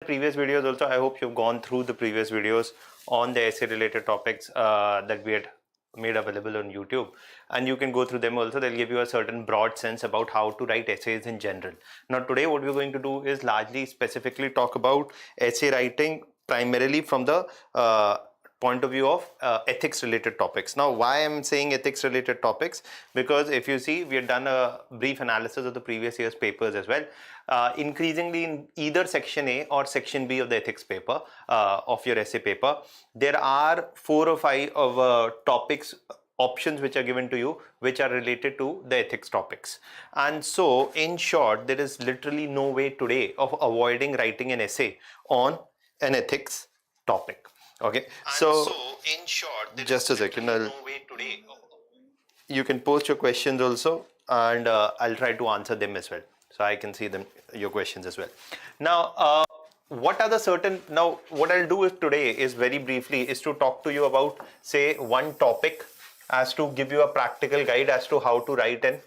Previous videos also, I hope you've gone through the previous videos on the essay related topics that we had made available on YouTube, and you can go through them also. They'll give you a certain broad sense about how to write essays in general. Now today what we're going to do is largely specifically talk about essay writing primarily from the point of view of ethics related topics. Now why I'm saying ethics related topics, because if you see, we have done a brief analysis of the previous year's papers as well. Increasingly in either section A or section B of the ethics paper of your essay paper, there are 4 or 5 of topics options which are given to you which are related to the ethics topics. And so in short, there is literally no way today of avoiding writing an essay on an ethics topic. Okay, so in short, just a second, no way today. You can post your questions also, and I'll try to answer them as well, so I can see them, your questions as well. Now what are the certain, now what I'll do is today is very briefly is to talk to you about, say, one topic, as to give you a practical guide as to how to write an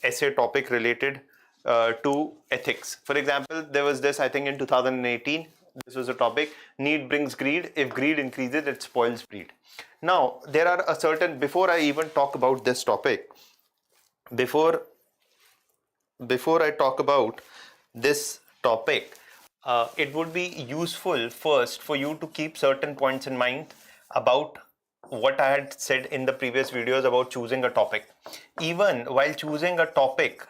essay topic related to ethics. For example, there was this, I think in 2018, this was a topic: need brings greed, if greed increases it spoils breed. Now there are a certain, before I even talk about this topic, before I talk about this topic, it would be useful first for you to keep certain points in mind about what I had said in the previous videos about choosing a topic. Even while choosing a topic,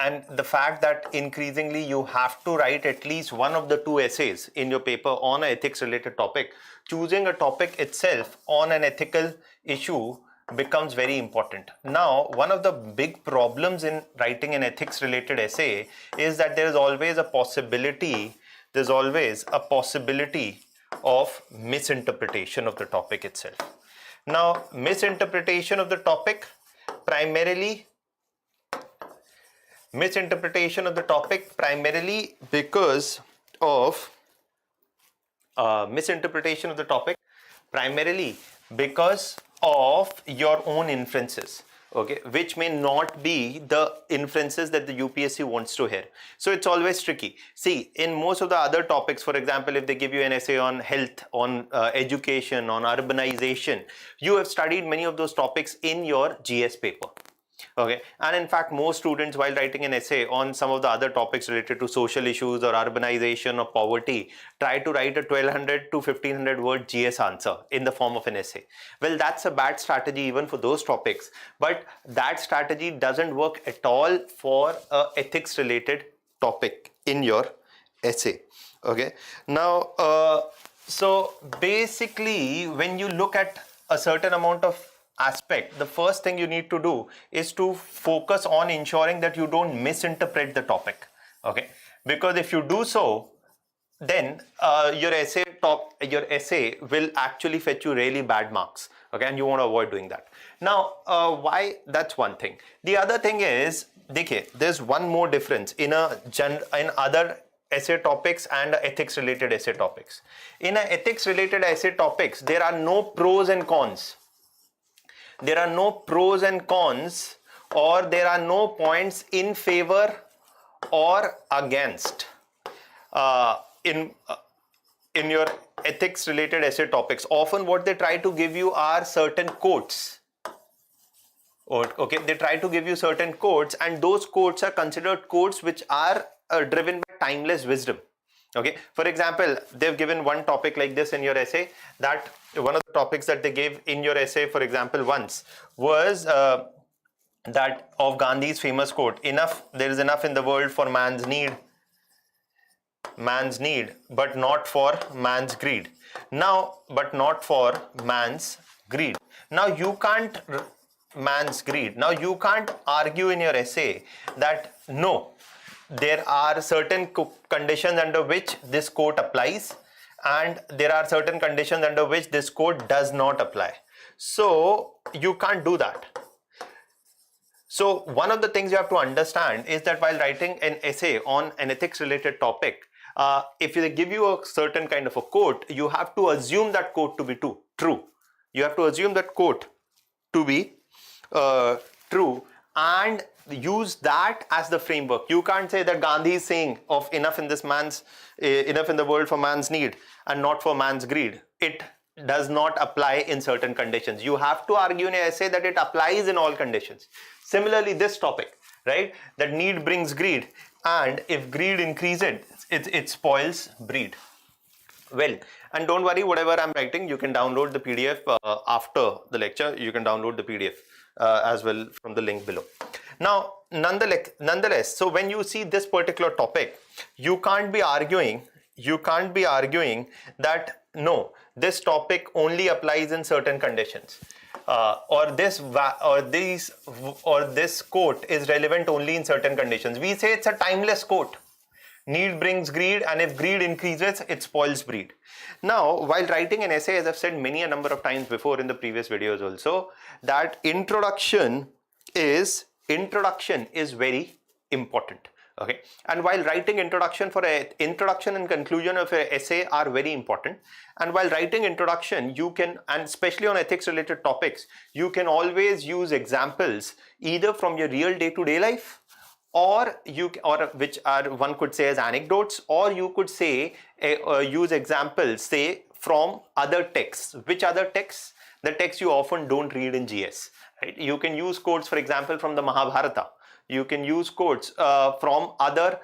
and the fact that increasingly you have to write at least one of the 2 essays in your paper on an ethics related topic, choosing a topic itself on an ethical issue becomes very important. Now, one of the big problems in writing an ethics related essay is that there is always a possibility, of misinterpretation of the topic itself. Now, misinterpretation of the topic primarily because of your own inferences, okay, which may not be the inferences that the UPSC wants to hear. So it's always tricky. See, in most of the other topics, for example, if they give you an essay on health, on education, on urbanization, you have studied many of those topics in your GS paper. Okay, and in fact most students, while writing an essay on some of the other topics related to social issues or urbanization or poverty, try to write a 1200 to 1500 word GS answer in the form of an essay. Well, that's a bad strategy even for those topics, but that strategy doesn't work at all for a ethics related topic in your essay. Okay, now so basically when you look at a certain amount of aspect, the first thing you need to do is to focus on ensuring that you don't misinterpret the topic. Okay, because if you do so, then your essay will actually fetch you really bad marks. Okay, and you want to avoid doing that. Now why? That's one thing. The other thing is, there's one more difference in other essay topics and ethics related essay topics. In ethics related essay topics, there are no pros and cons. There are no pros and cons, or there are no points in favor or against in your ethics related essay topics. Often what they try to give you are certain quotes. Okay, they try to give you certain quotes, and those quotes are considered quotes which are driven by timeless wisdom. Okay, for example, they've given one topic like this in your essay, that one of the topics that they gave in your essay, for example, once was that of Gandhi's famous quote, there is enough in the world for man's need, but not for man's greed. Now, you can't you can't argue in your essay that no, there are certain conditions under which this quote applies, and there are certain conditions under which this quote does not apply. So you can't do that. So one of the things you have to understand is that while writing an essay on an ethics related topic, if they give you a certain kind of a quote, you have to assume that quote to be true. You have to assume that quote to be true, and use that as the framework. You can't say that Gandhi is saying of enough in the world for man's need and not for man's greed. It does not apply in certain conditions. You have to argue in an essay that it applies in all conditions. Similarly, this topic, right, that need brings greed, and if greed increases, it spoils breed. Well, and don't worry, whatever I'm writing, you can download the PDF after the lecture. You can download the PDF as well from the link below. Now, nonetheless, so when you see this particular topic, you can't be arguing that no, this topic only applies in certain conditions, or this quote is relevant only in certain conditions. We say it's a timeless quote. Need brings greed, and if greed increases, it spoils breed. Now, while writing an essay, as I've said many a number of times before in the previous videos also, that introduction is very important. Okay, and while writing introduction and conclusion of an essay are very important, and while writing introduction, you can, and especially on ethics related topics, you can always use examples either from your real day-to-day life, or which are, one could say, as anecdotes, or you could say use examples, say, from other texts. Which other texts? The texts you often don't read in GS, right? You can use quotes, for example, from the Mahabharata. You can use quotes from other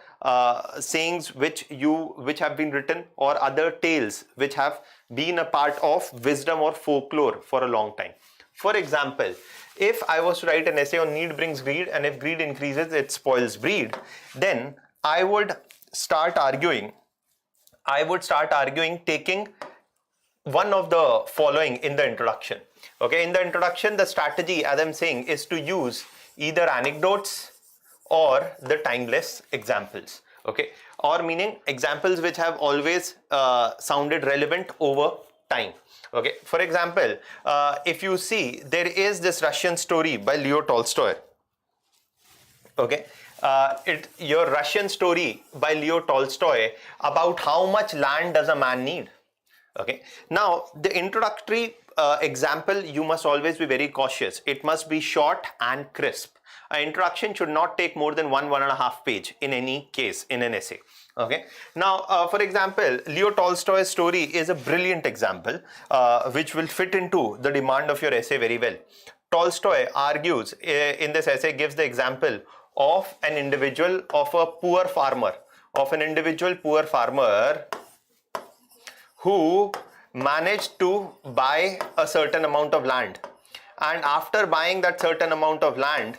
sayings which have been written, or other tales which have been a part of wisdom or folklore for a long time. For example, if I was to write an essay on need brings greed, and if greed increases, it spoils breed, then I would start arguing taking one of the following in the introduction. Okay, in the introduction, the strategy, as I'm saying, is to use either anecdotes or the timeless examples. Okay, or meaning examples which have always sounded relevant over time. Okay, for example, if you see, there is this Russian story by Leo Tolstoy. Okay, your Russian story by Leo Tolstoy about how much land does a man need. Okay, now the introductory example, you must always be very cautious. It must be short and crisp. An introduction should not take more than 1.5 page in any case in an essay. Okay, now for example, Leo Tolstoy's story is a brilliant example which will fit into the demand of your essay very well. Tolstoy argues in this essay, gives the example of an individual, of a poor farmer, who managed to buy a certain amount of land, and after buying that certain amount of land,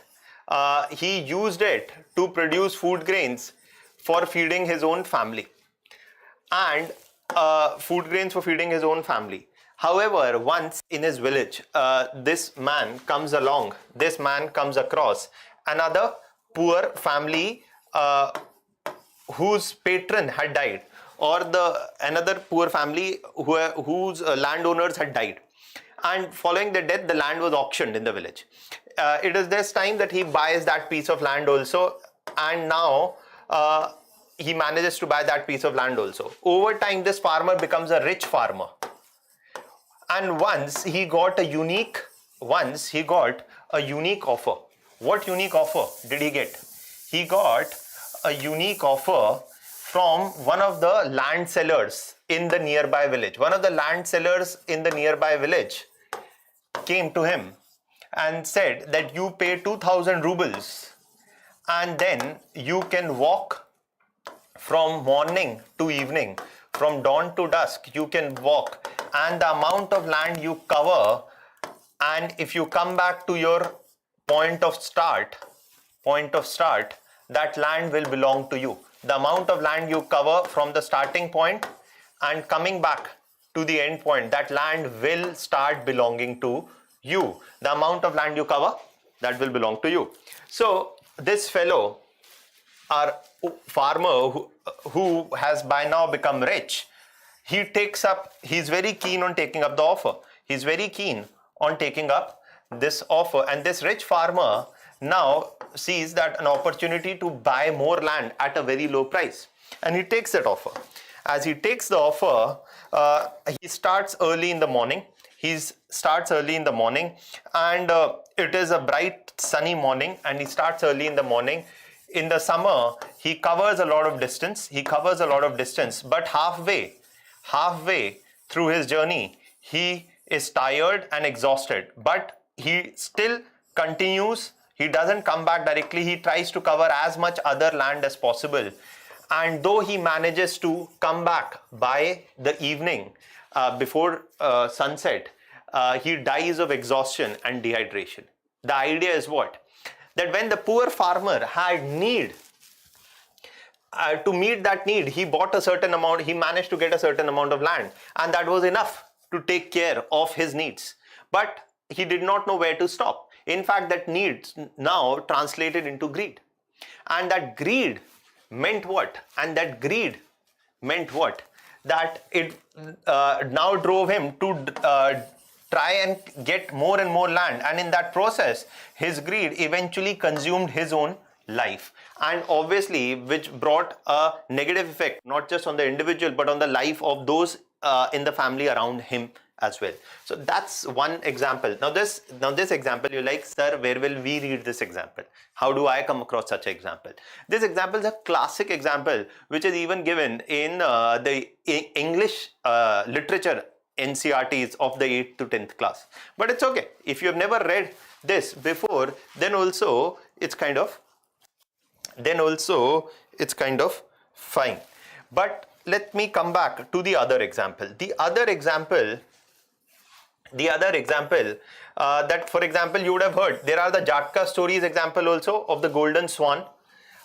he used it to produce food grains for feeding his own family, However, once in his village, this man comes across another poor family whose patron had died, or another poor family whose landowners had died, and following the death, the land was auctioned in the village. It is this time that he buys that piece of land also, and now he manages to buy that piece of land also. Over time, this farmer becomes a rich farmer, and once he got a unique offer. What unique offer did he get? He got a unique offer from one of the land sellers in the nearby village. One of the land sellers in the nearby village came to him and said that you pay 2,000 rubles, and then you can walk from morning to evening, from dawn to dusk, you can walk, and the amount of land you cover, and if you come back to your point of start, that land will belong to you. The amount of land you cover from the starting point and coming back to the end point, that land will start belonging to you. The amount of land you cover, that will belong to you. So this fellow, our farmer who has by now become rich, he's very keen on taking up the offer. He's very keen on taking up this offer, and this rich farmer now sees that an opportunity to buy more land at a very low price, and he takes that offer. As he takes the offer, he starts early in the morning. He starts early in the morning, and it is a bright sunny morning, and he starts early in the morning. In the summer, he covers a lot of distance. But halfway through his journey, he is tired and exhausted, but he still continues. He doesn't come back directly. He tries to cover as much other land as possible. And though he manages to come back by the evening, before sunset, he dies of exhaustion and dehydration. The idea is what? That when the poor farmer had need, to meet that need, he bought a certain amount, he managed to get a certain amount of land, and that was enough to take care of his needs. But he did not know where to stop. In fact, that need now translated into greed. And that greed meant what? That it now drove him to try and get more and more land, and in that process his greed eventually consumed his own life, and obviously which brought a negative effect not just on the individual but on the life of those in the family around him as well. So that's one example. Now this example, you're like, sir, where will we read this example? How do I come across such an example? This example is a classic example which is even given in the English literature NCRTs of the 8th to 10th class. But it's okay. If you have never read this before, then also it's kind of fine. But let me come back to the other example. The other example that, for example, you would have heard, there are the Jhatka stories example also of the golden swan.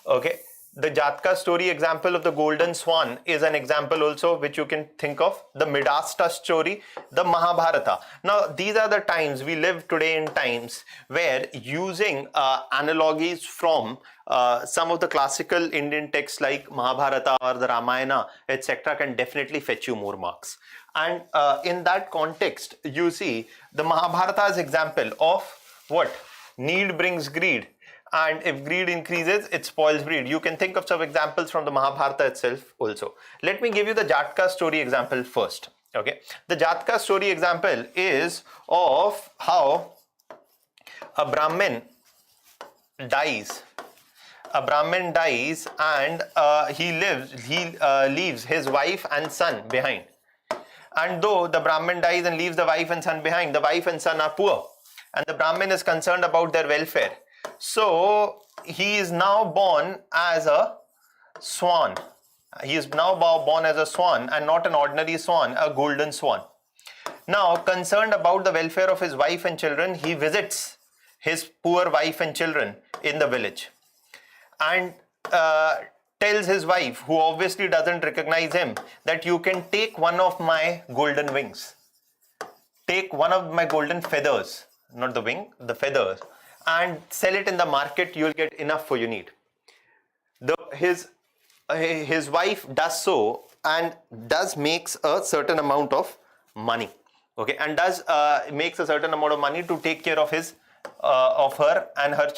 Okay, the Jhatka story example of the golden swan is an example also which you can think of. The Midasta story, the Mahabharata. Now these are the times we live today, in times where using analogies from some of the classical Indian texts like Mahabharata or the Ramayana, etc., can definitely fetch you more marks. And in that context, you see the Mahabharata's example of what? Need brings greed, and if greed increases, it spoils breed. You can think of some examples from the Mahabharata itself also. Let me give you the Jhatka story example first. Okay, the Jhatka story example is of how a Brahmin dies. And he leaves his wife and son behind. And though the Brahmin dies and leaves the wife and son behind, the wife and son are poor, and the Brahmin is concerned about their welfare. So he is now born as a swan. He is now born as a swan, and not an ordinary swan, a golden swan. Now, concerned about the welfare of his wife and children, he visits his poor wife and children in the village, and tells his wife, who obviously doesn't recognize him, that you can take one of my golden wings, take one of my golden feathers, not the wing, the feathers, and sell it in the market. You'll get enough for your need. His wife does so, and does makes a certain amount of money. Okay, and does makes a certain amount of money to take care of his of her and her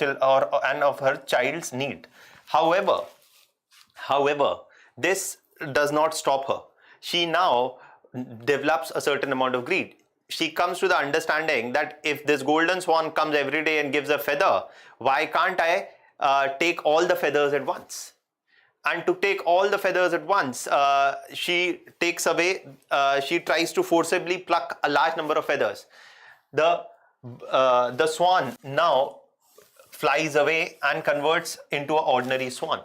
child's need. However, this does not stop her. She now develops a certain amount of greed. She comes to the understanding that if this golden swan comes every day and gives a feather, why can't I take all the feathers at once? And to take all the feathers at once, she tries to forcibly pluck a large number of feathers. The swan now flies away and converts into an ordinary swan.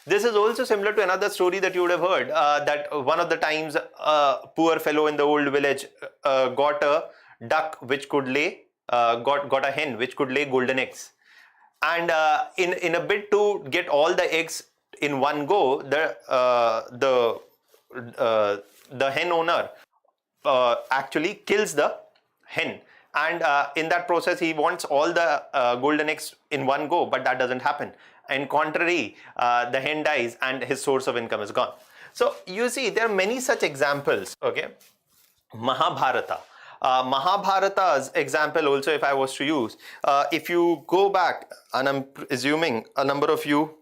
This is also similar to another story that you would have heard, that one of the times a poor fellow in the old village got a duck which could lay, got a hen which could lay golden eggs. And in a bid to get all the eggs in one go, the hen owner actually kills the hen. And in that process, he wants all the golden eggs in one go, but that doesn't happen. In contrary, the hen dies and his source of income is gone. So you see, there are many such examples. Okay, Mahabharata. Mahabharata's example also, if I was to use, if you go back, and I'm assuming a number of you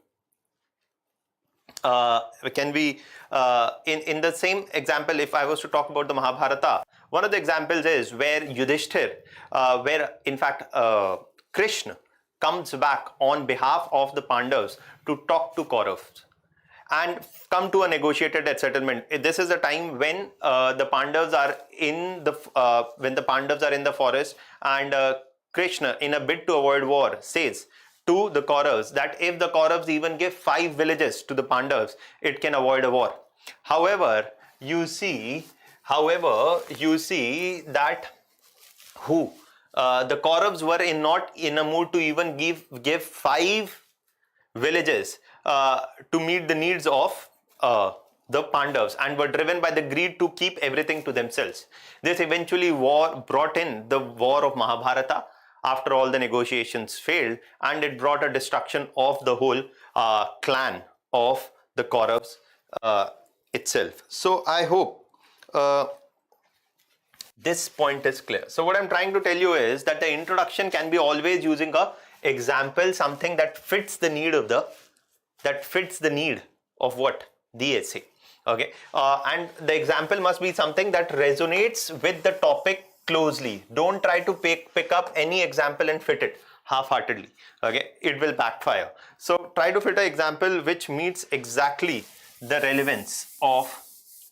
can be in the same example. If I was to talk about the Mahabharata, One of the examples is where Yudhishthir, where in fact Krishna comes back on behalf of the Pandavas to talk to Kauravas and come to a negotiated settlement. This is the time when the Pandavas are in the forest, and Krishna, in a bid to avoid war, says to the Kauravas that if the Kauravas even give 5 villages to the Pandavas, it can avoid a war. However, you see that the Kauravas were not in a mood to even give 5 villages to meet the needs of the Pandavas, and were driven by the greed to keep everything to themselves. This eventually brought in the war of Mahabharata after all the negotiations failed, and it brought a destruction of the whole clan of the Kauravas itself. So I hope this point is clear. So what I'm trying to tell you is that the introduction can be always using a example, something that fits the need of what? The essay. Okay, and the example must be something that resonates with the topic closely. Don't try to pick up any example and fit it half-heartedly. Okay, it will backfire. So try to fit an example which meets exactly the relevance of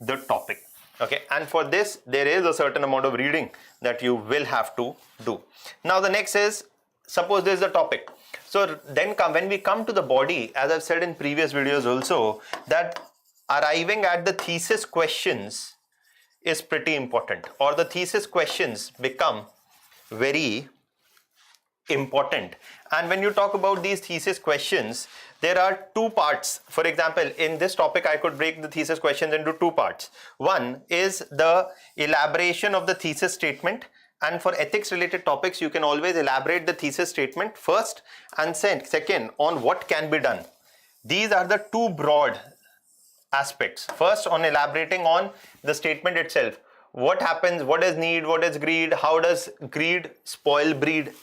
the topic. Okay, and for this there is a certain amount of reading that you will have to do. Now the next is, suppose this is the topic. So then when we come to the body, as I've said in previous videos also, that arriving at the thesis questions is pretty important, or the thesis questions become very important. And when you talk about these thesis questions, there are 2 parts. For example, in this topic I could break the thesis questions into 2 parts. One is the elaboration of the thesis statement, and for ethics related topics you can always elaborate the thesis statement first, and second on what can be done. These are the 2 broad aspects. First, on elaborating on the statement itself. What happens, what is need, what is greed, how does greed spoil breed,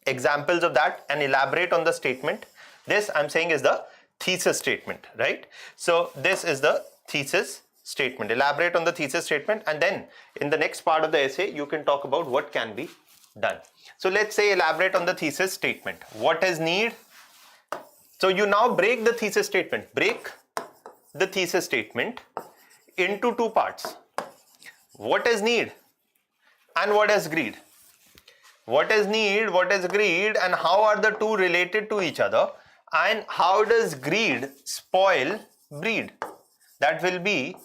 examples of that, and elaborate on the statement. This I'm saying is the thesis statement, right? So this is the thesis statement. Elaborate on the thesis statement, and then in the next part of the essay you can talk about what can be done. So let's say elaborate on the thesis statement. What is need? So you now break the thesis statement. Break the thesis statement into 2 parts. What is need and what is greed? What is need, what is greed, and how are the 2 related to each other, and how does greed spoil breed? That will be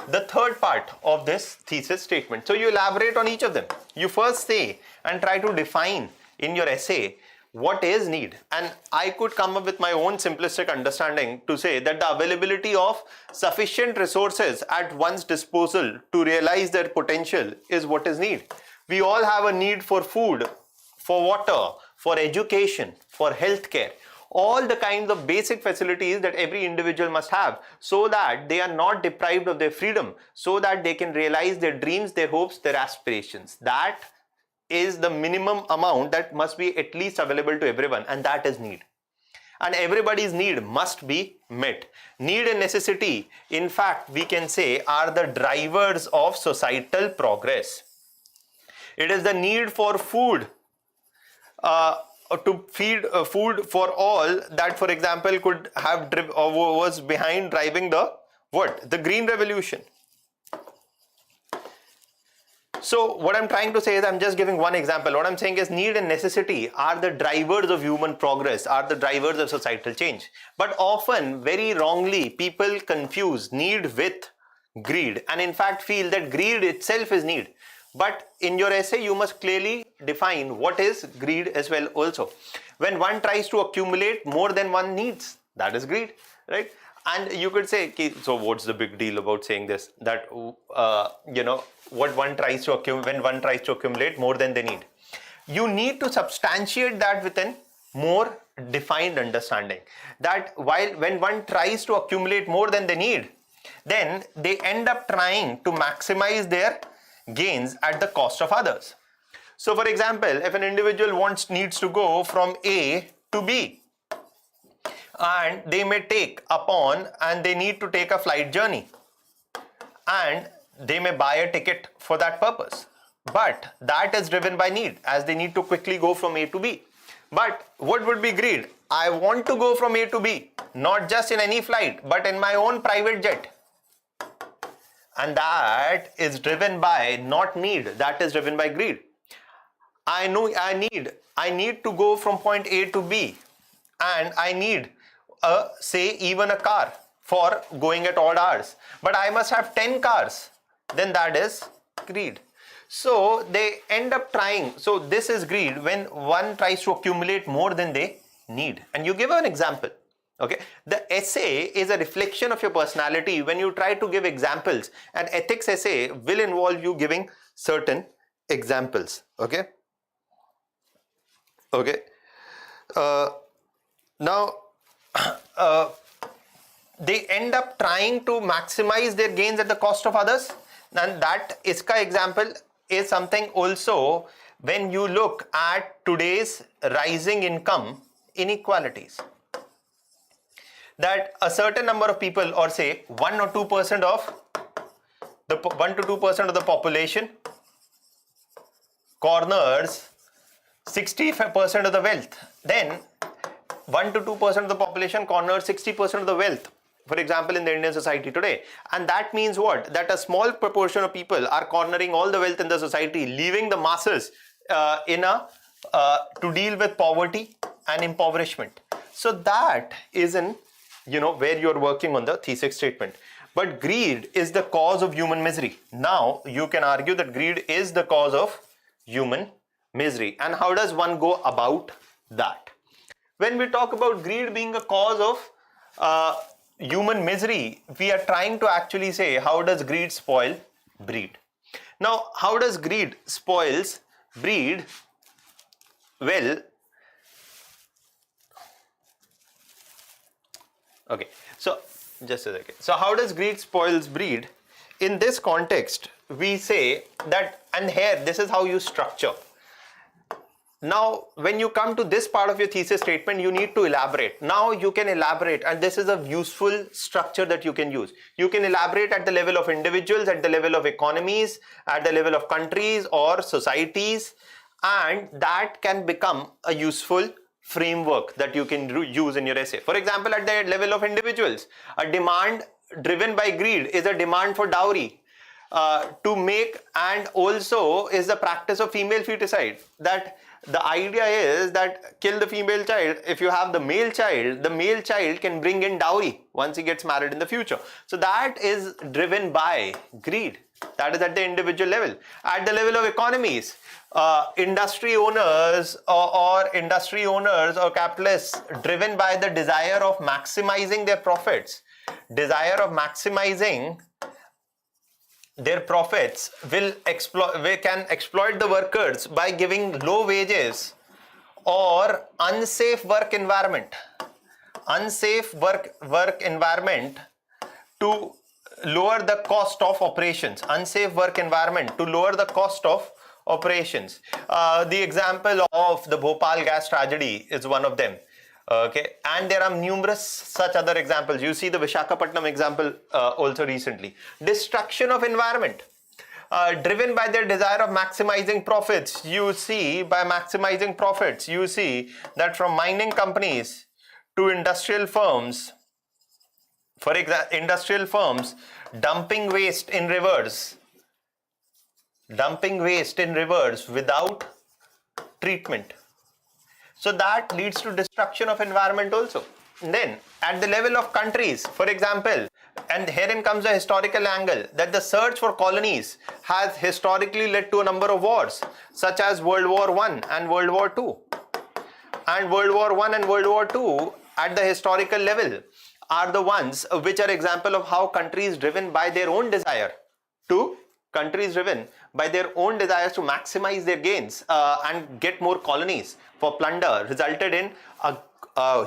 the 3rd part of this thesis statement. So you elaborate on each of them. You first say and try to define in your essay what is need, and I could come up with my own simplistic understanding to say that the availability of sufficient resources at one's disposal to realize their potential is what is need. We all have a need for food, for water, for education, for healthcare, all the kinds of basic facilities that every individual must have, so that they are not deprived of their freedom, so that they can realize their dreams, their hopes, their aspirations. That is the minimum amount that must be at least available to everyone, and that is need. And everybody's need must be met. Need and necessity, in fact, we can say, are the drivers of societal progress. It is the need for food, to feed food for all, that, for example, could have was behind driving the what? The Green Revolution. So what I'm trying to say is, I'm just giving one example. What I'm saying is need and necessity are the drivers of human progress, are the drivers of societal change. But often, very wrongly, people confuse need with greed, and in fact feel that greed itself is need. But in your essay, you must clearly define what is greed as well also. When one tries to accumulate more than one needs, that is greed, right? And you could say, so what's the big deal about saying this? That, what when one tries to accumulate more than they need. You need to substantiate that with a more defined understanding. That when one tries to accumulate more than they need, then they end up trying to maximize their gains at the cost of others. So for example, if an individual needs to go from A to B, and they may and they need to take a flight journey, and they may buy a ticket for that purpose. But that is driven by need, as they need to quickly go from A to B. But what would be greed? I want to go from A to B, not just in any flight, but in my own private jet. And that is driven by not need, that is driven by greed. I know I need to go from point A to B, and I need say even a car for going at odd hours, but I must have 10 cars, then that is greed. So they end up trying. So this is greed, when one tries to accumulate more than they need. And you give an example. Okay, the essay is a reflection of your personality. When you try to give examples, an ethics essay will involve you giving certain examples. Okay. Now they end up trying to maximize their gains at the cost of others, and that iska example is something also when you look at today's rising income inequalities, that a certain number of people, or say 1 or 2% of the 1 to 2% of the population corners 65% of the wealth. Then 1 to 2% of the population corners 60% of the wealth, for example, in the Indian society today. And that means what? That a small proportion of people are cornering all the wealth in the society, leaving the masses to deal with poverty and impoverishment. So that is where you're working on the thesis statement. But greed is the cause of human misery. Now you can argue that greed is the cause of human misery. And how does one go about that? When we talk about greed being a cause of human misery, we are trying to actually say, how does greed spoil breed? Now, how does greed spoils breed? Well, okay, so just a second. So how does greed spoils breed? In this context, we say that, and here, this is how you structure. Now, when you come to this part of your thesis statement, you need to elaborate. Now you can elaborate, and this is a useful structure that you can use. You can elaborate at the level of individuals, at the level of economies, at the level of countries or societies, and that can become a useful framework that you can use in your essay. For example, at the level of individuals, a demand driven by greed is a demand for dowry. To make, and also is the practice of female feticide, that the idea is that kill the female child. If you have the male child can bring in dowry once he gets married in the future. So that is driven by greed. That is at the individual level. At the level of economies, industry owners or capitalists driven by the desire of maximizing their profits, their profits can exploit the workers by giving low wages or unsafe work environment to lower the cost of operations. The example of the Bhopal gas tragedy is one of them. Okay, and there are numerous such other examples. You see the Visakhapatnam example also recently. Destruction of environment, driven by their desire of maximizing profits. You see that from mining companies to industrial firms, dumping waste in rivers without treatment. So that leads to destruction of environment also. And then at the level of countries, for example, and herein comes the historical angle, that the search for colonies has historically led to a number of wars, such as World War I and World War II. And World War I and World War II at the historical level are the ones which are example of how countries driven by their own desires to maximize their gains and get more colonies for plunder resulted in a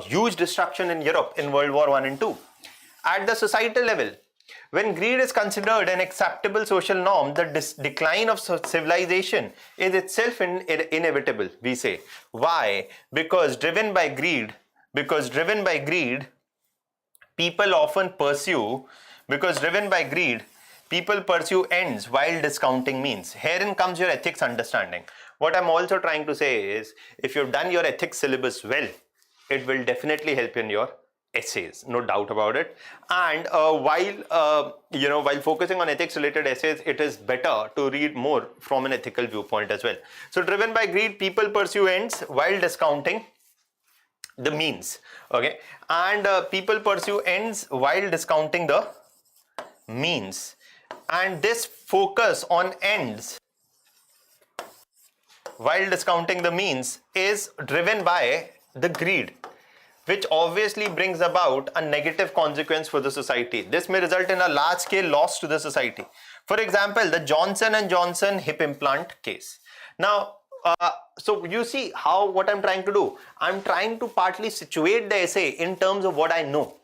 huge destruction in Europe in World War I and II. At the societal level, when greed is considered an acceptable social norm, the decline of civilization is itself inevitable, we say. Why? Because driven by greed, people often pursue People pursue ends while discounting means. Herein comes your ethics understanding. What I'm also trying to say is, if you've done your ethics syllabus well, it will definitely help in your essays, no doubt about it. And while focusing on ethics related essays, it is better to read more from an ethical viewpoint as well. So driven by greed, people pursue ends while discounting the means. Okay, and people pursue ends while discounting the means, and this focus on ends while discounting the means is driven by the greed, which obviously brings about a negative consequence for the society. This may result in a large scale loss to the society. For example, the Johnson & Johnson hip implant case. Now, so you see how what I'm trying to do. I'm trying to partly situate the essay in terms of what I know.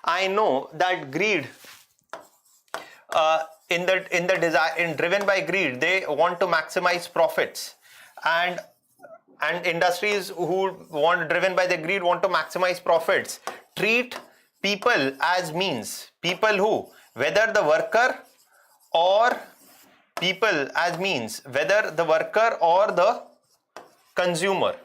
I know that greed, driven by greed, they want to maximize profits, and industries who driven by the greed want to maximize profits treat people as means. People who, whether the worker or people as means, whether the worker or the consumer,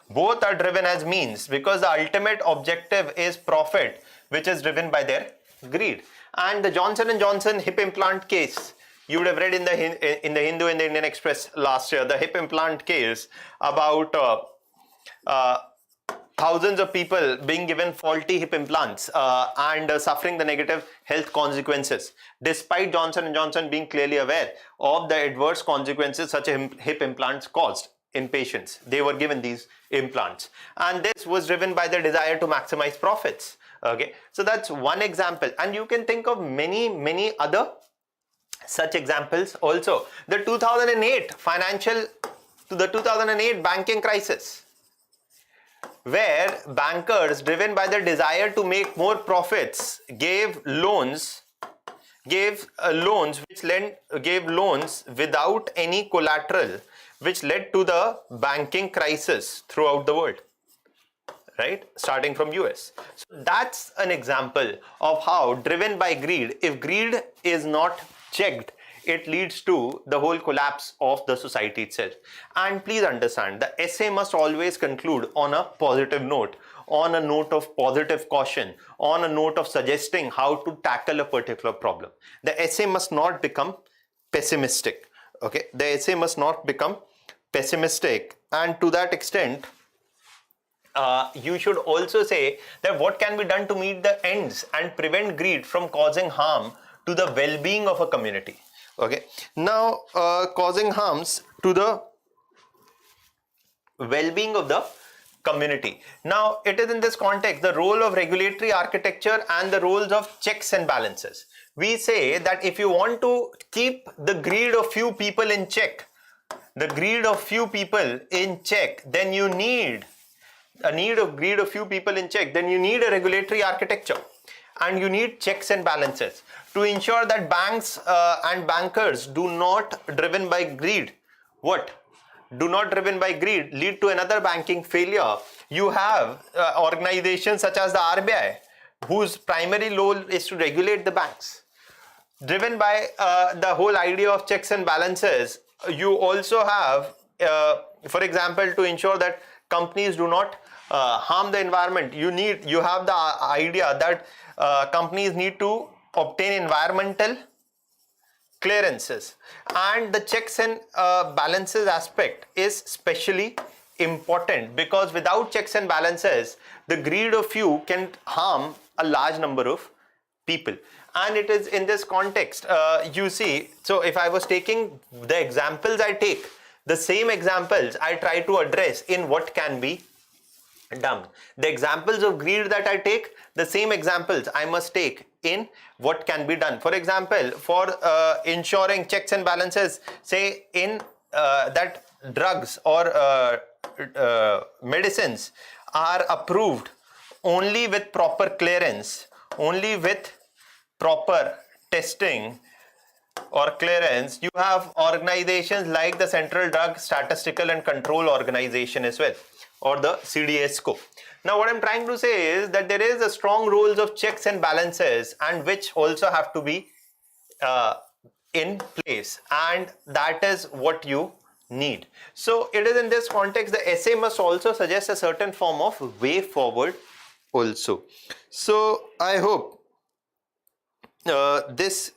both are driven as means, because the ultimate objective is profit, which is driven by their greed. And the Johnson & Johnson hip implant case, you would have read in the Hindu and the Indian Express last year, the hip implant case about thousands of people being given faulty hip implants and suffering the negative health consequences, despite Johnson & Johnson being clearly aware of the adverse consequences such a hip implants caused in patients. They were given these implants, and this was driven by the desire to maximize profits. Okay, so that's one example, and you can think of many other such examples also. The 2008 banking crisis, where bankers, driven by the desire to make more profits, gave loans without any collateral, which led to the banking crisis throughout the world, right, starting from US. So that's an example of how, driven by greed, if greed is not checked, it leads to the whole collapse of the society itself. And please understand, the essay must always conclude on a positive note, on a note of positive caution, on a note of suggesting how to tackle a particular problem. The essay must not become pessimistic. Okay, the essay must not become pessimistic, and to that extent, you should also say that what can be done to meet the ends and prevent greed from causing harm to the well-being of a community. Okay, now causing harms to the well-being of the community. Now, it is in this context the role of regulatory architecture and the roles of checks and balances. We say that if you want to keep the greed of few people in check, then you need a regulatory architecture, and you need checks and balances to ensure that banks and bankers do not, driven by greed, lead to another banking failure. You have organizations such as the RBI, whose primary role is to regulate the banks. Driven by the whole idea of checks and balances, you also have, for example, to ensure that companies do not harm the environment. You have the idea that companies need to obtain environmental clearances, and the checks and balances aspect is especially important, because without checks and balances, the greed of few can harm a large number of people. And it is in this context, you see, so if I was taking the examples I take, the same examples I try to address in what can be done. The examples of greed that I take, the same examples I must take in what can be done. For example, for ensuring checks and balances, say in that drugs or medicines are approved only with proper clearance, only with proper testing or clearance. You have organizations like the Central Drug Statistical and Control Organization as well. or the CDS scope. Now what I'm trying to say is that there is a strong rules of checks and balances, and which also have to be in place, and that is what you need. So it is in this context the essay must also suggest a certain form of way forward also. So I hope this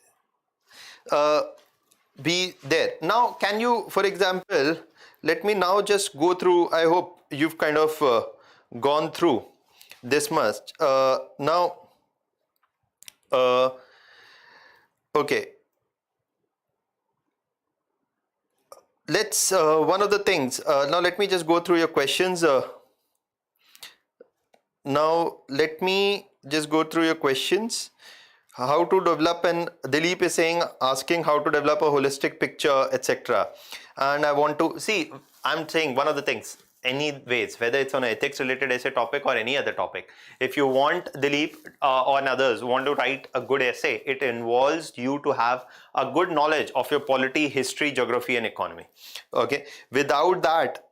be there. Now can you, for example, let me now just go through, I hope you've kind of gone through this much. Now okay, let's one of the things, now let me just go through your questions. Now let me just go through your questions. How to develop, and Dilip is saying, asking how to develop a holistic picture, etc. And I want to see, I'm saying one of the things, anyways, whether it's on an ethics related essay topic or any other topic, if you want, Dilip or others want to write a good essay, it involves you to have a good knowledge of your polity, history, geography and economy. Okay, without that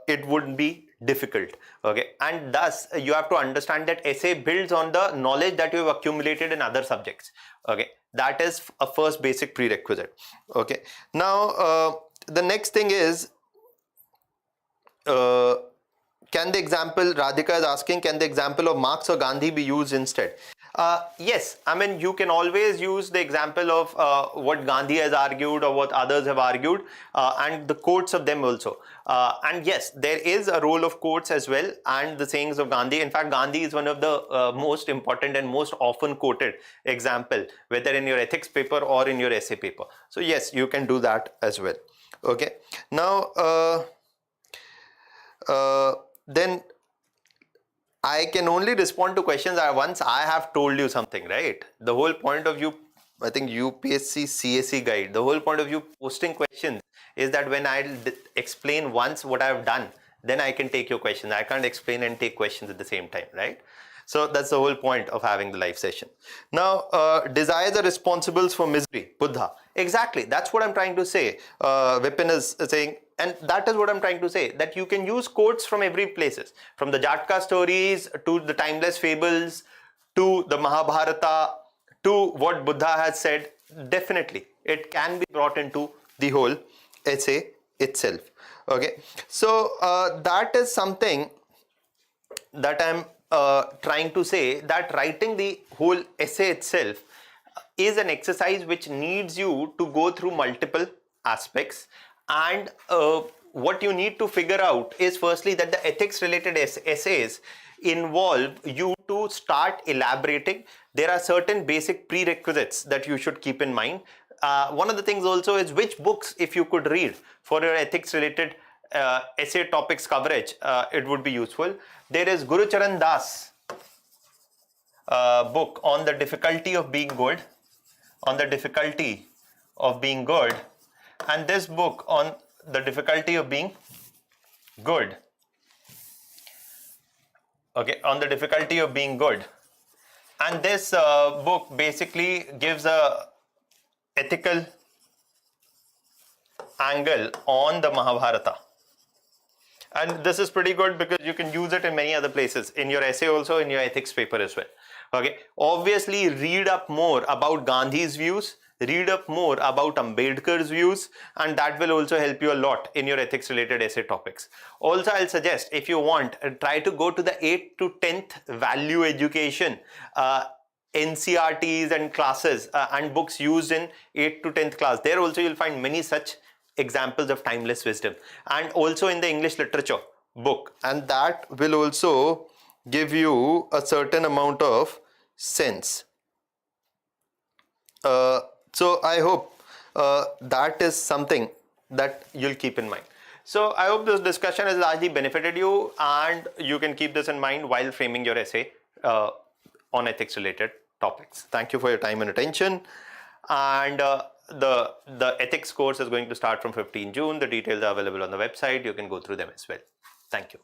it would be difficult. Okay, and thus you have to understand that essay builds on the knowledge that you have accumulated in other subjects. Okay, that is a first basic prerequisite. Okay, now the next thing is, can the example, Radhika is asking, can the example of Marx or Gandhi be used instead? Yes, I mean, you can always use the example of what Gandhi has argued or what others have argued, and the quotes of them also. And yes, there is a role of quotes as well, and the sayings of Gandhi. In fact, Gandhi is one of the most important and most often quoted example, whether in your ethics paper or in your essay paper. So yes, you can do that as well. Okay, now then I can only respond to questions once I have told you something, right? The whole point of you, I think UPSC CSE guide, the whole point of you posting questions is that when I explain once what I have done, then I can take your questions. I can't explain and take questions at the same time, right? So that's the whole point of having the live session. Now, desires are responsible for misery, Buddha. Exactly, that's what I'm trying to say. Vipin is saying, and that is what I'm trying to say, that you can use quotes from every places, from the Jhatka stories to the timeless fables to the Mahabharata to what Buddha has said. Definitely, it can be brought into the whole essay itself. Okay, so that is something that I'm trying to say, that writing the whole essay itself is an exercise which needs you to go through multiple aspects, and what you need to figure out is firstly that the ethics related essays involve you to start elaborating. There are certain basic prerequisites that you should keep in mind. One of the things also is which books, if you could read for your ethics related essay topics coverage, it would be useful. There is Guru Charan Das book on the difficulty of being good, and this book on the difficulty of being good. Okay, on the difficulty of being good, and this book basically gives a ethical angle on the Mahabharata. And this is pretty good because you can use it in many other places, in your essay also, in your ethics paper as well. Okay, obviously read up more about Gandhi's views, read up more about Ambedkar's views, and that will also help you a lot in your ethics related essay topics. Also, I'll suggest, if you want, try to go to the 8th to 10th value education NCRTs and classes and books used in 8th to 10th class. There also you'll find many such examples of timeless wisdom, and also in the English literature book, and that will also give you a certain amount of sense. So I hope that is something that you'll keep in mind. So I hope this discussion has largely benefited you, and you can keep this in mind while framing your essay on ethics related topics. Thank you for your time and attention. And the ethics course is going to start from 15 June. The details are available on the website. You can go through them as well. Thank you.